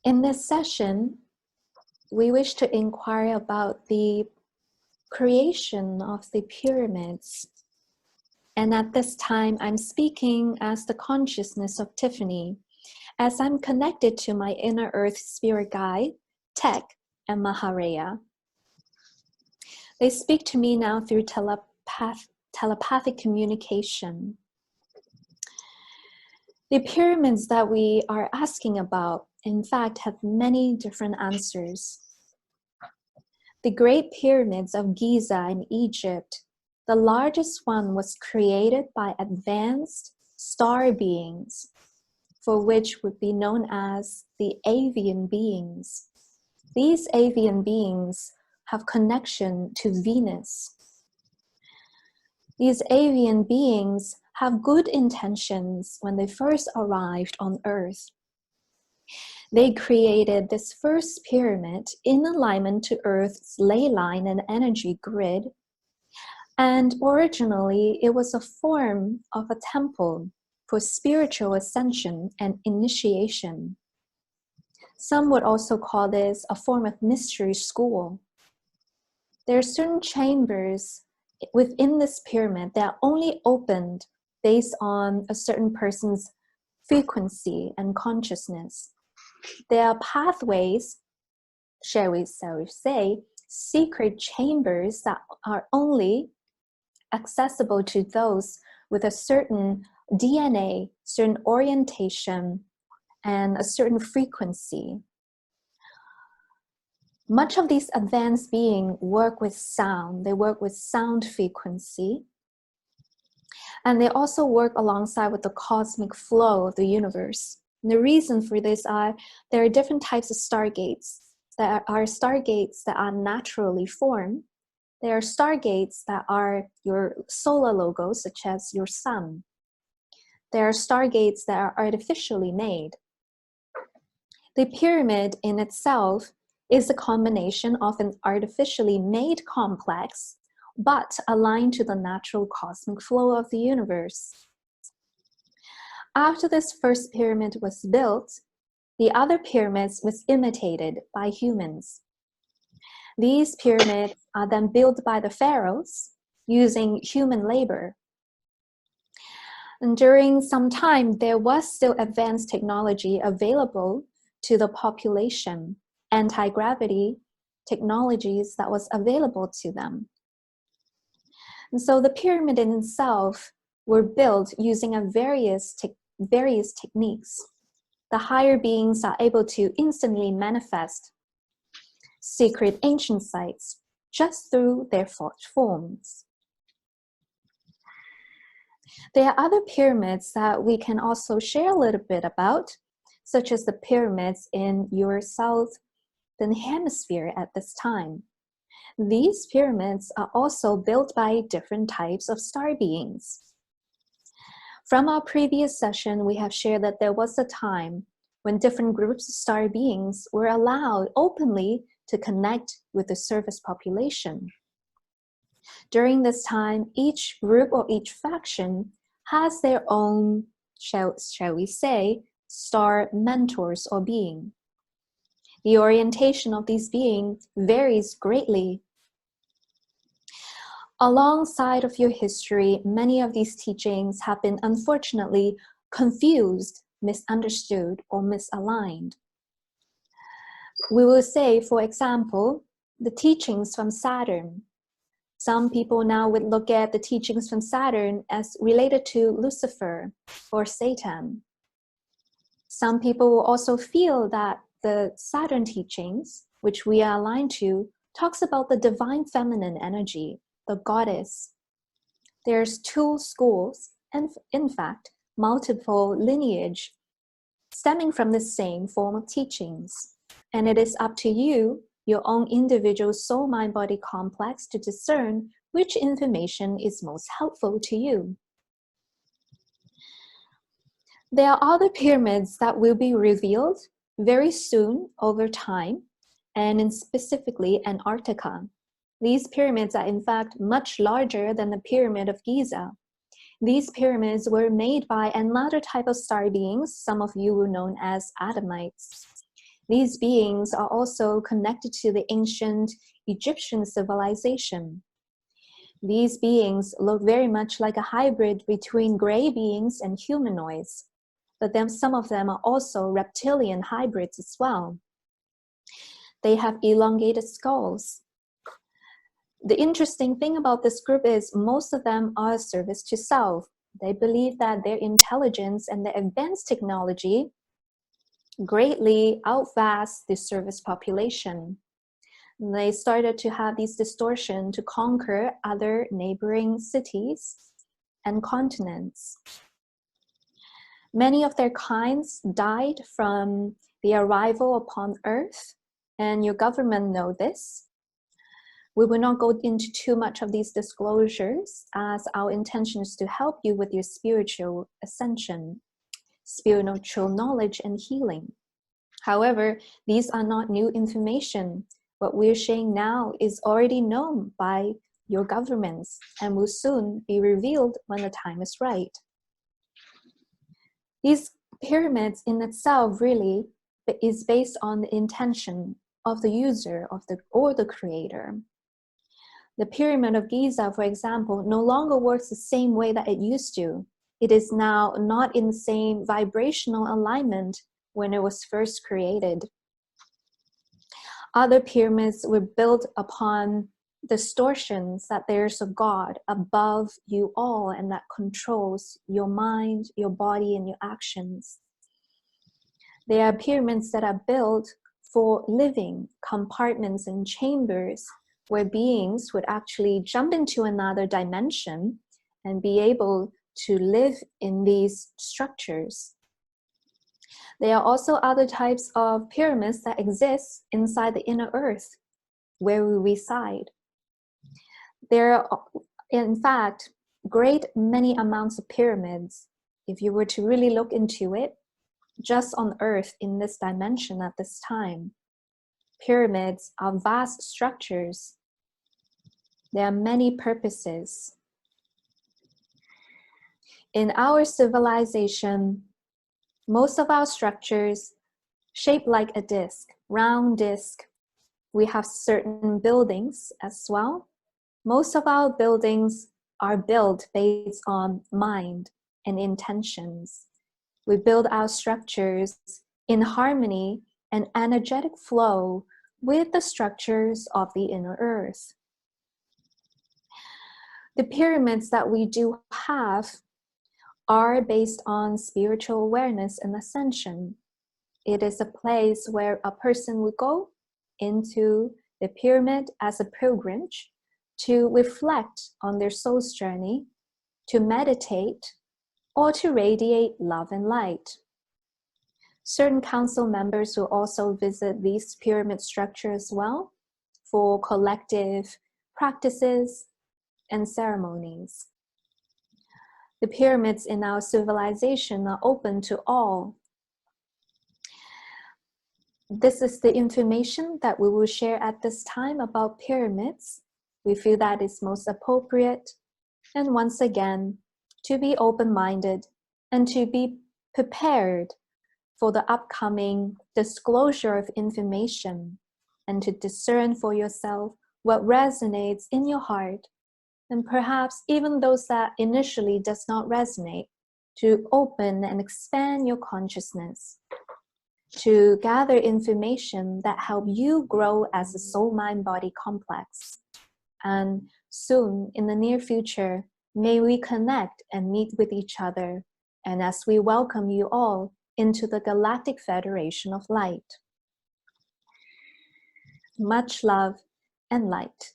In this session, we wish to inquire about the creation of the pyramids. And at this time, I'm speaking as the consciousness of Tiffany, as I'm connected to my inner earth spirit guide, Tech, and Maharaya. They speak to me now through telepathic communication. The pyramids that we are asking about, in fact, have many different answers. The Great Pyramids of Giza in Egypt, the largest one was created by advanced star beings, for which would be known as the avian beings. These avian beings have connection to Venus. These avian beings have good intentions when they first arrived on Earth. They created this first pyramid in alignment to Earth's ley line and energy grid. And originally, it was a form of a temple for spiritual ascension and initiation. Some would also call this a form of mystery school. There are certain chambers within this pyramid that are only opened based on a certain person's frequency and consciousness. There are pathways, shall we say, secret chambers that are only accessible to those with a certain DNA, certain orientation, and a certain frequency. Much of these advanced beings work with sound. They work with sound frequency. And they also work alongside with the cosmic flow of the universe. And the reason for this are there are different types of stargates. There are stargates that are naturally formed. There are stargates that are your solar logos, such as your sun. There are stargates that are artificially made. The pyramid in itself is a combination of an artificially made complex, but aligned to the natural cosmic flow of the universe. After this first pyramid was built, the other pyramids was imitated by humans. These pyramids are then built by the pharaohs using human labor. And during some time, there was still advanced technology available to the population, anti-gravity technologies that was available to them. And so the pyramid in itself were built using various techniques. The higher beings are able to instantly manifest secret ancient sites just through their forms. There are other pyramids that we can also share a little bit about, such as the pyramids in your southern hemisphere at this time. These pyramids are also built by different types of star beings. From our previous session, we have shared that there was a time when different groups of star beings were allowed openly to connect with the surface population. During this time, each group or each faction has their own, shall we say, star mentors or being. The orientation of these beings varies greatly. Alongside of your history, many of these teachings have been unfortunately confused, misunderstood, or misaligned. We will say, for example, the teachings from Saturn. Some people now would look at the teachings from Saturn as related to Lucifer or Satan. Some people will also feel that the Saturn teachings, which we are aligned to, talks about the divine feminine energy, the goddess. There's two schools, and in fact, multiple lineage stemming from the same form of teachings. And it is up to you, your own individual soul-mind-body complex, to discern which information is most helpful to you. There are other pyramids that will be revealed very soon over time, and in specifically Antarctica. These pyramids are in fact much larger than the Pyramid of Giza. These pyramids were made by another type of star beings, some of you will know as Adamites. These beings are also connected to the ancient Egyptian civilization. These beings look very much like a hybrid between gray beings and humanoids, but then some of them are also reptilian hybrids as well. They have elongated skulls. The interesting thing about this group is most of them are service to self. They believe that their intelligence and their advanced technology greatly outvast the service population. They started to have these distortions to conquer other neighboring cities and continents. Many of their kinds died from the arrival upon Earth, and your government know this. We will not go into too much of these disclosures, as our intention is to help you with your spiritual ascension, spiritual knowledge and healing. However, these are not new information. What we're sharing now is already known by your governments and will soon be revealed when the time is right. These pyramids in itself really is based on the intention of the user or the creator. The Pyramid of Giza, for example, no longer works the same way that it used to. It is now not in the same vibrational alignment when it was first created. Other pyramids were built upon distortions that there's a God above you all and that controls your mind, your body, and your actions. There are pyramids that are built for living, compartments and chambers where beings would actually jump into another dimension and be able to live in these structures. There are also other types of pyramids that exist inside the inner earth where we reside. There are, in fact, great many amounts of pyramids, if you were to really look into it, just on earth in this dimension at this time. Pyramids are vast structures. There are many purposes. In our civilization, most of our structures shaped like a disc, round disc. We have certain buildings as well. Most of our buildings are built based on mind and intentions. We build our structures in harmony and energetic flow with the structures of the inner earth. The pyramids that we do have are based on spiritual awareness and ascension. It is a place where a person would go into the pyramid as a pilgrimage to reflect on their soul's journey, to meditate, or to radiate love and light. Certain council members will also visit these pyramid structures as well for collective practices and ceremonies. The pyramids in our civilization are open to all. This is the information that we will share at this time about pyramids. We feel that is most appropriate. And once again, to be open-minded and to be prepared for the upcoming disclosure of information and to discern for yourself what resonates in your heart, and perhaps even those that initially does not resonate, to open and expand your consciousness, to gather information that help you grow as a soul-mind-body complex. And soon, in the near future, may we connect and meet with each other, and as we welcome you all into the Galactic Federation of Light. Much love and light.